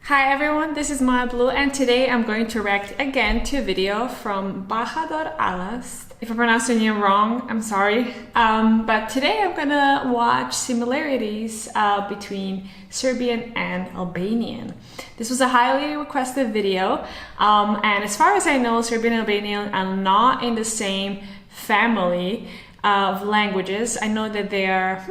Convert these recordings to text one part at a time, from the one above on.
Hi everyone, this is Maya Blue and today I'm going to react again to a video from Bahador Alas. If I pronounced your name wrong, I'm sorry. But today I'm gonna watch similarities between Serbian and Albanian. This was a highly requested video, and as far as I know, Serbian and Albanian are not in the same family of languages. I know that they are,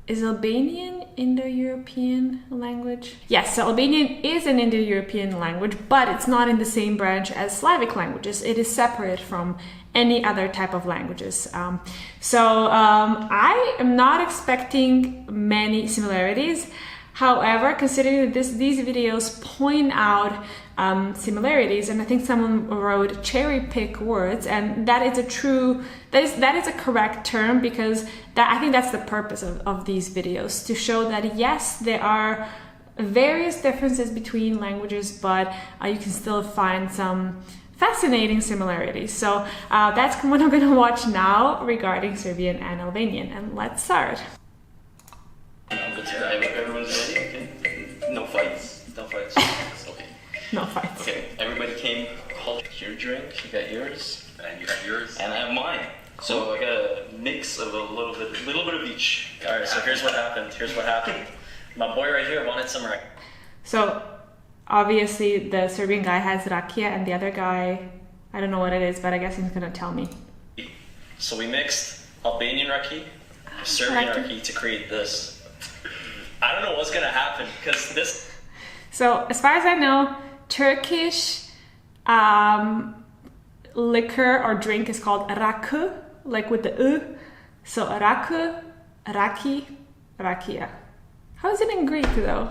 is Albanian Indo-European language? Yes, so Albanian is an Indo-European language, but it's not in the same branch as Slavic languages. It is separate from any other type of languages. I am not expecting many similarities. However, considering that these videos point out similarities, and I think someone wrote cherry pick words, and that is a correct term, because I think that's the purpose of these videos, to show that yes, there are various differences between languages, but you can still find some fascinating similarities. So that's what I'm going to watch now regarding Serbian and Albanian, and let's start. Everyone's ready? Okay. No fights. No fights. Okay. No fights. Okay. Everybody came. Hold your drink. You got yours. And you have yours. And I have mine. So I got a mix of a little bit of each. All right. So here's what happened. My boy right here wanted some rakia. So obviously the Serbian guy has rakia, and the other guy, I don't know what it is, but I guess he's gonna tell me. So we mixed Albanian rakia, Serbian rakia to create this. I don't know what's gonna happen because this. So as far as I know, Turkish liquor or drink is called rakı, like with the u. So rakı, raki, rakia. How is it in Greek though?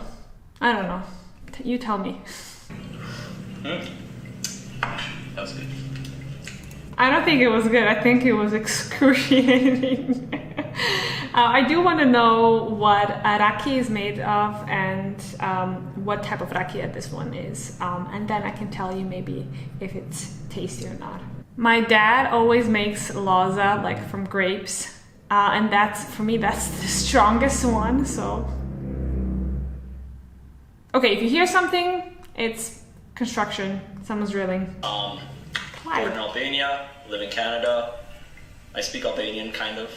I don't know. You tell me. That was good. I don't think it was good. I think it was excruciating. I do want to know what raki is made of, and what type of rakia this one is, and then I can tell you maybe if it's tasty or not. My dad always makes loza, like from grapes, and for me that's the strongest one. So okay, if you hear something, it's construction. Someone's drilling. Born in Albania, live in Canada. I speak Albanian, kind of.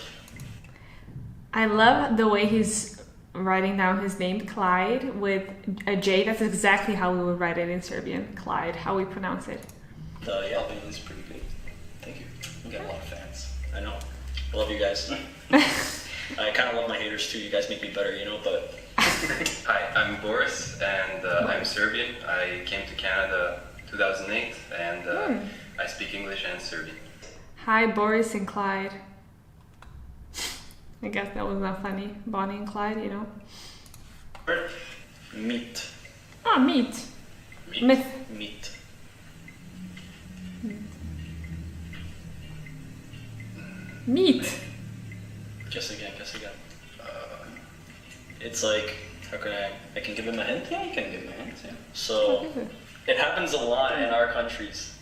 I love the way he's writing down his name, Clyde, with a J. That's exactly how we would write it in Serbian, Clyde, how we pronounce it. The Albanian is pretty good. Thank you. We got a lot of fans. I know. I love you guys. I kind of love my haters too. You guys make me better, but... Hi, I'm Boris, and I'm Serbian. I came to Canada 2008, and I speak English and Serbian. Hi, Boris and Clyde. I guess that was not funny. Bonnie and Clyde, Meat. Oh, meat. Meat. Meat. Guess again. It's like, how can I can give him a hint? Yeah, you can give him a hint, yeah. So, it happens a lot in our countries.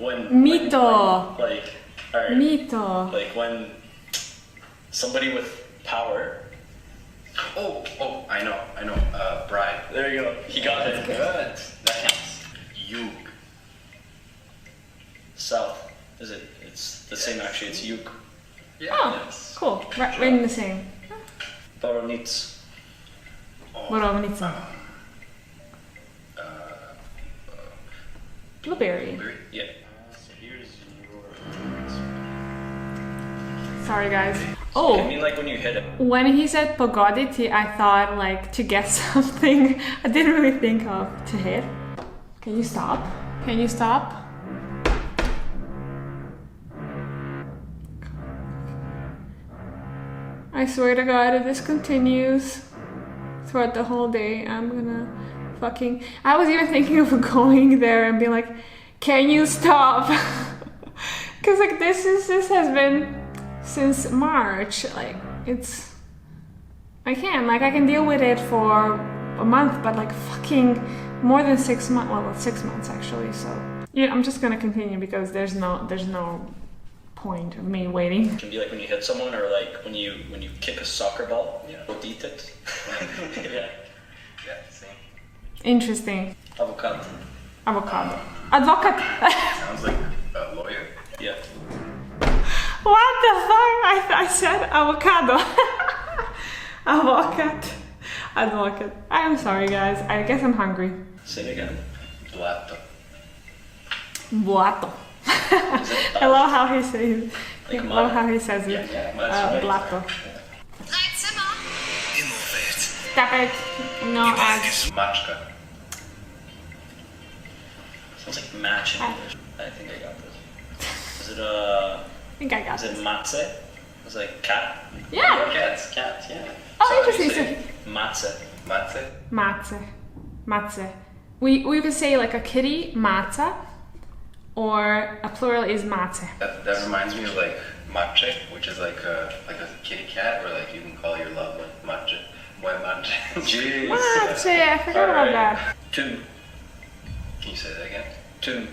Mito. Mito. Like when somebody with power. Oh, I know. Bribe. There you go. He got it. Good. That counts. Yug. South. Is it? It's the same actually. It's yug. Yeah. Oh, yes. cool. Right in the same. Borovnic. Borovnica. Blueberry. Yeah. So here's your... Sorry guys. So I mean, like when you hit it. When he said pogoditi, I thought like to get something. I didn't really think of to hit. Can you stop? I swear to God, if this continues throughout the whole day, I'm gonna fucking... I was even thinking of going there and being like, can you stop? Because like this has been since March. Like I can deal with it for a month, but like fucking more than 6 months. Well, 6 months actually. So yeah, I'm just gonna continue because there's no point of me waiting. It can be like when you hit someone, or like when you kick a soccer ball. Yeah. What do you think? Yeah. Yeah, same. Interesting. Avocado. Avocado. Advocate. Sounds like a lawyer. Yeah. What the fuck? I said avocado. Avocate. Advocate. I'm sorry, guys. I guess I'm hungry. Say it again. Blato. Blato. I love how he says it. Like I love how he says it. Yeah, that's right. Blato. Stop it. No ads. Mačka. Sounds like match in English. I think I got this. Is it I think I got Is it. it matze? It's like cat. Yeah. Cats. Cat. Yeah. Oh, So how do you interesting. say Matze. Matze? Matze. Matze. We would say like a kitty, matza, or a plural is matze. That reminds me of like mače, which is like a kitty cat, or like you can call your loved one mače. Why mače? Jeez. Matze, I forgot about that. Tune. Can you say that again? Tune.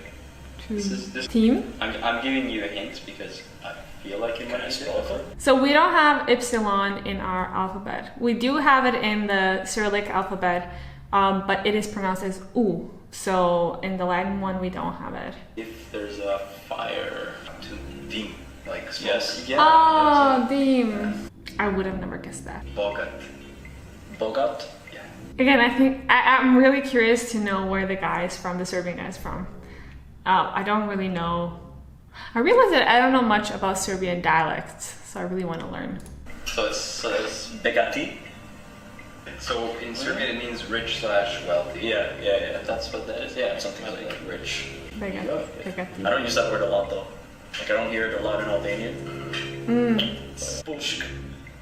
This Team. I'm giving you a hint because I feel like it might be spelled. So we don't have epsilon in our alphabet. We do have it in the Cyrillic alphabet, but it is pronounced as U. So in the Latin one, we don't have it. If there's a fire. To dim, like smoke. Yes. Yeah. Oh, dim. I would have never guessed that. Bogat. Bogat. Yeah. Again, I think I'm really curious to know where the guy is from, the Serbian guy is from. I don't really know. I realize that I don't know much about Serbian dialects, so I really want to learn. So it's Begati. so in Serbian it means rich/wealthy. Yeah. That's what that is. Yeah, something like rich. Begati. I don't use that word a lot though. Like I don't hear it a lot in Albanian. Pushk.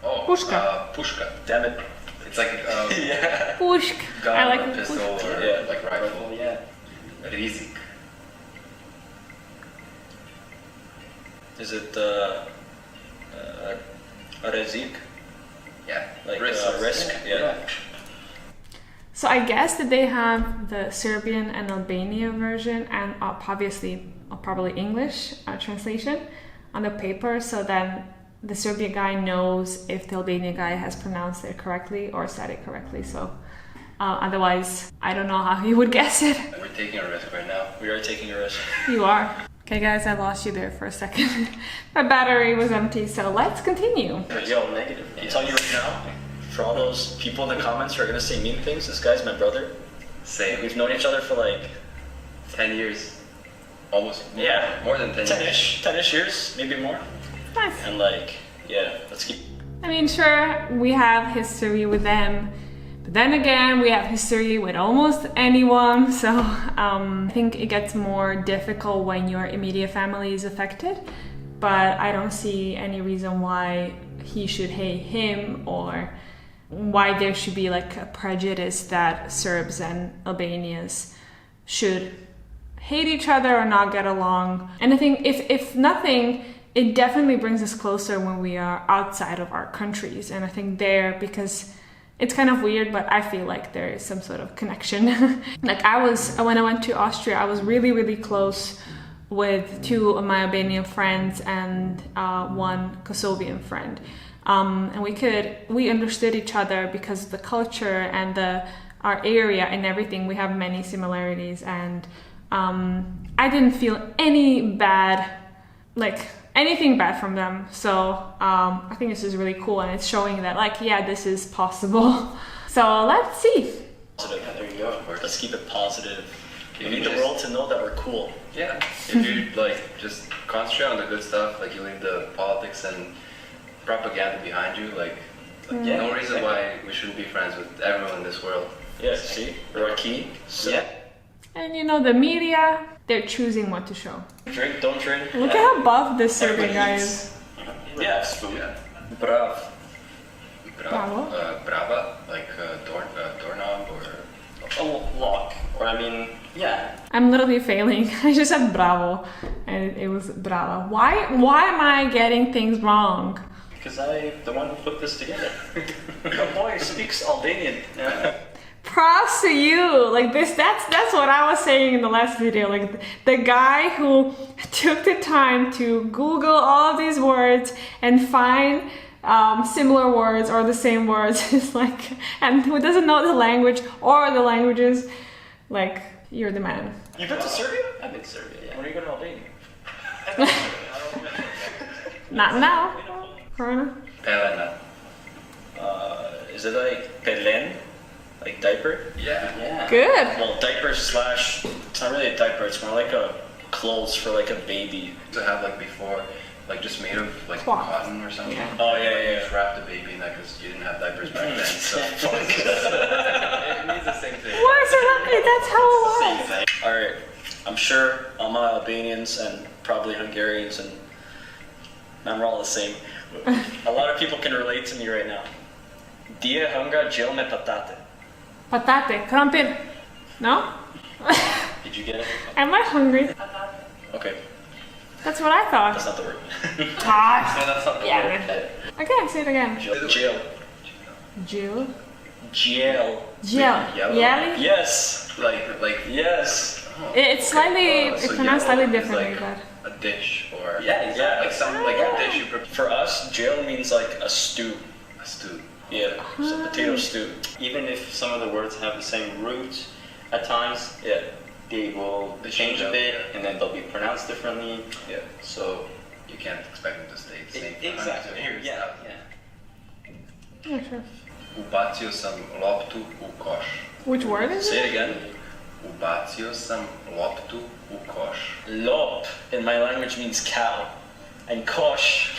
Oh, Puška. puška. Damn it. It's like Yeah. Pushk. gun I like or pistol pushk. or Yeah. like rifle. Yeah. Rizik. Is it rezik? Yeah. Like risk. risk? Yeah. So I guess that they have the Serbian and Albania version, and obviously probably English translation on the paper, so then the Serbian guy knows if the Albanian guy has pronounced it correctly or said it correctly. So otherwise, I don't know how he would guess it. We're taking a risk right now. We are taking a risk. You are. Okay, guys, I lost you there for a second. My battery was empty, so let's continue. Yo, negative. I'll tell you right now, for all those people in the comments who are gonna say mean things, this guy's my brother. Same. We've known each other for like 10 years. Almost. More than 10 years. 10-ish years, maybe more. Nice. And like, yeah, let's keep. I mean, sure, we have history with them, but then again, we have history with almost anyone, so I think it gets more difficult when your immediate family is affected, but I don't see any reason why he should hate him or why there should be like a prejudice that Serbs and Albanians should hate each other or not get along. And I think if nothing, it definitely brings us closer when we are outside of our countries. And I think there, because it's kind of weird, but I feel like there is some sort of connection. Like when I went to Austria, I was really, really close with two of my Albanian friends and one Kosovian friend. And we understood each other because of the culture and our area and everything. We have many similarities, and I didn't feel anything bad from them. So I think this is really cool, and it's showing that like, yeah, this is possible. So let's see. Positive. There you go. Let's keep it positive. We You need the just- world to know that we're cool. Yeah. If you like just concentrate on the good stuff, like you leave the politics and propaganda behind you, like Yeah. no reason why we shouldn't be friends with everyone in this world. Yeah, see? We're key. So, Yeah. And you know, the media, they're choosing what to show. drink, don't drink. Look at how buff this Serbian guy Everybody is. Yeah, it's food. Yeah. Brav. Bravo. Brava, like doorknob or Oh, lock. Or I mean, yeah. I'm literally failing. I just said bravo, and it was brava. Why am I getting things wrong? Because I'm the one who put this together. The boy speaks Albanian. Yeah. props to you. Like this, that's what I was saying in the last video. Like the guy who took the time to Google all of these words and find similar words or the same words is like, and who doesn't know the language or the languages, like you're the man. You've been to Serbia? I've been to Serbia, yeah. When are you going to Albania? Not now. Corona. Pelena. Is it like pelen? Like diaper? Yeah. Yeah. Good. Well, diaper slash, it's not really a diaper, it's more like a clothes for like a baby. To have like before, like just made of like Cloth. cotton or something. Yeah. Oh, yeah, You yeah. just wrap the baby in that because you didn't have diapers back then. So it means the same thing. Why is it not? That's how it was. Same thing. Alright, I'm sure all my Albanians and probably Hungarians and we're all the same. A lot of people can relate to me right now. Dia hunga gel me patate. Patate, krompir. No? Did you get it? Am I hungry? Okay, That's what I that's thought. not the word. Ah, No, that's not the Yeah. word. okay, say it again. Gel. Jill. Gel. Jill. Yellow. Yelly? Yes. Like Yes. It's slightly, so it's pronounced slightly yellow is differently, like but a dish or Yeah, Yeah. like some like a dish you prepare. For us, gel means like a stew. A stew. Yeah, so potato stew. Even if some of the words have the same root, at times Yeah. they will change a bit and then they'll be pronounced differently. Yeah. So You can't expect them to stay the same. for exactly. 100 years. Yeah, yeah. yeah, sure. Ubacio sam loptu u koš. Which word is Say it? it again. Ubacio sam loptu u koš. Lop in my language means cow, and kosh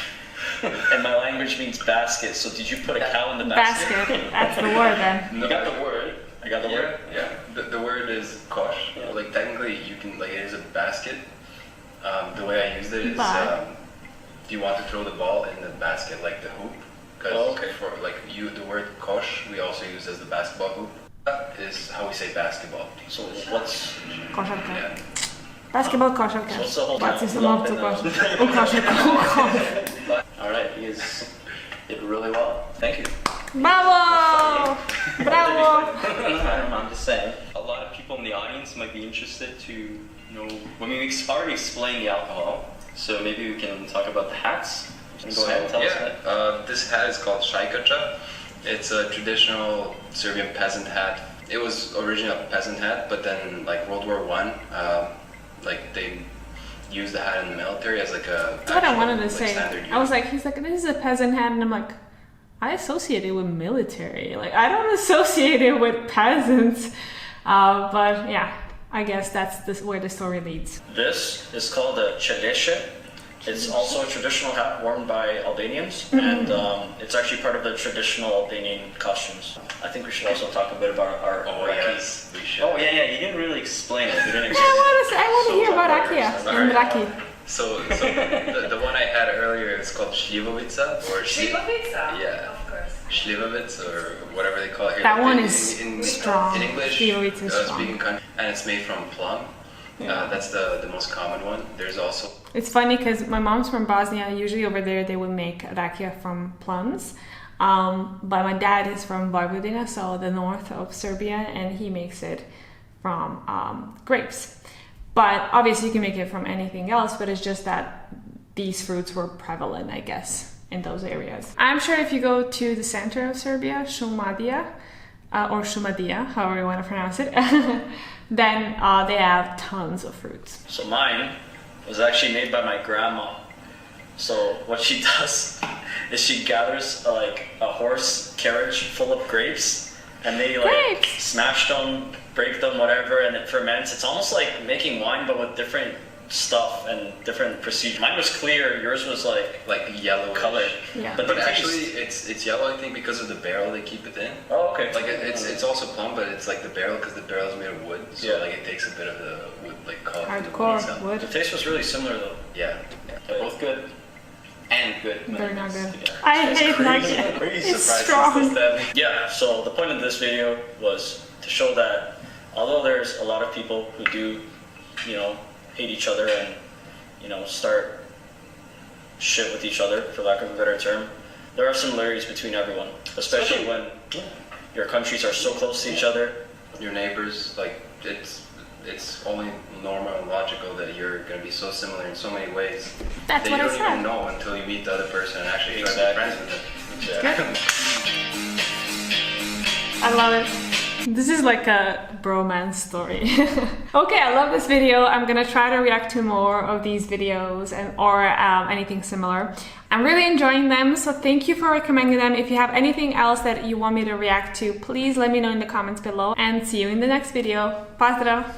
in my language means basket. So did you put a cow in the basket? Basket. That's the word then. You got the word. I got the Yeah, word. yeah. The word is koš. Yeah. Like technically, you can like it is a basket. The way I used it is, But- do you want to throw the ball in the basket like the hoop? Because Oh, okay. for like you, the word koš we also use as the basketball hoop. Is how we say basketball. So what's Koszarka. Yeah. Basketball koszarka. So what's the whole Baci thing? sam loptu kosz. U koszarka. U kosz. All right, you guys did really well. Thank you. Bravo! Bravo! I'm just saying. A lot of people in the audience might be interested to know. I mean, we've already explained the alcohol, so maybe we can talk about the hats. Go ahead and tell us that. This hat is called šajkača. It's a traditional Serbian peasant hat. It was originally a peasant hat, but then like World War I, like they used the hat in the military as like a. That's what I actual, wanted to like, say. standard I was use. like, he's like, this is a peasant hat, and I'm like, I associate it with military. Like, I don't associate it with peasants. But yeah, I guess that's where the story leads. This is called a čedeše. It's also a traditional hat worn by Albanians, and it's actually part of the traditional Albanian costumes. I think we should also talk a bit about our Oh rakis. yes, we should. Oh yeah, you didn't really explain it. You didn't Yeah, I want to hear about Rakia and Raki. So the one I had earlier is called šljivovica or Šljivovica? Yeah. Of course. Šljivovic or whatever they call it here. That one In- is in strong. In English, Šljivovica is strong. speaking country, and it's made from plum. That's the most common one. There's also It's funny because my mom's from Bosnia. Usually over there they would make rakia from plums. But my dad is from Vojvodina, so the north of Serbia, and he makes it from grapes. But obviously you can make it from anything else, but it's just that these fruits were prevalent, I guess, in those areas. I'm sure if you go to the center of Serbia, Šumadija, or Šumadija, however you want to pronounce it, then they have tons of fruits. So mine was actually made by my grandma. So what she does is she gathers like a horse carriage full of grapes, and they like Grapes! smash them, break them, whatever, and it ferments. It's almost like making wine, but with different stuff and different procedure. Mine was clear. Yours was like yellow color. Yeah. But the actually, taste- it's yellow. I think because of the barrel they keep it in. Oh, okay. Like it's also plum, but it's like the barrel because the barrel is made of wood. So Yeah. like it takes a bit of the wood like color. from the wood Hardcore itself. The wood. taste was really similar though. Yeah. They're both good. And good. Very not good. Together. I It's hate crazy. rakia. Crazy It's surprise strong. since this Yeah, so the point of this video was to show that although there's a lot of people who do, hate each other and, start shit with each other, for lack of a better term, there are similarities between everyone, especially when your countries are so close to each other. Your neighbors, like it's only normal and logical that you're going to be so similar in so many ways. That's that what I you don't said. even know until you meet the other person and actually try to be Exactly. friends with them. Exactly. I love it. This is like a bromance story. Okay, I love this video. I'm gonna try to react to more of these videos or anything similar. I'm really enjoying them, so thank you for recommending them. If you have anything else that you want me to react to, please let me know in the comments below, and see you in the next video. Pozdrav!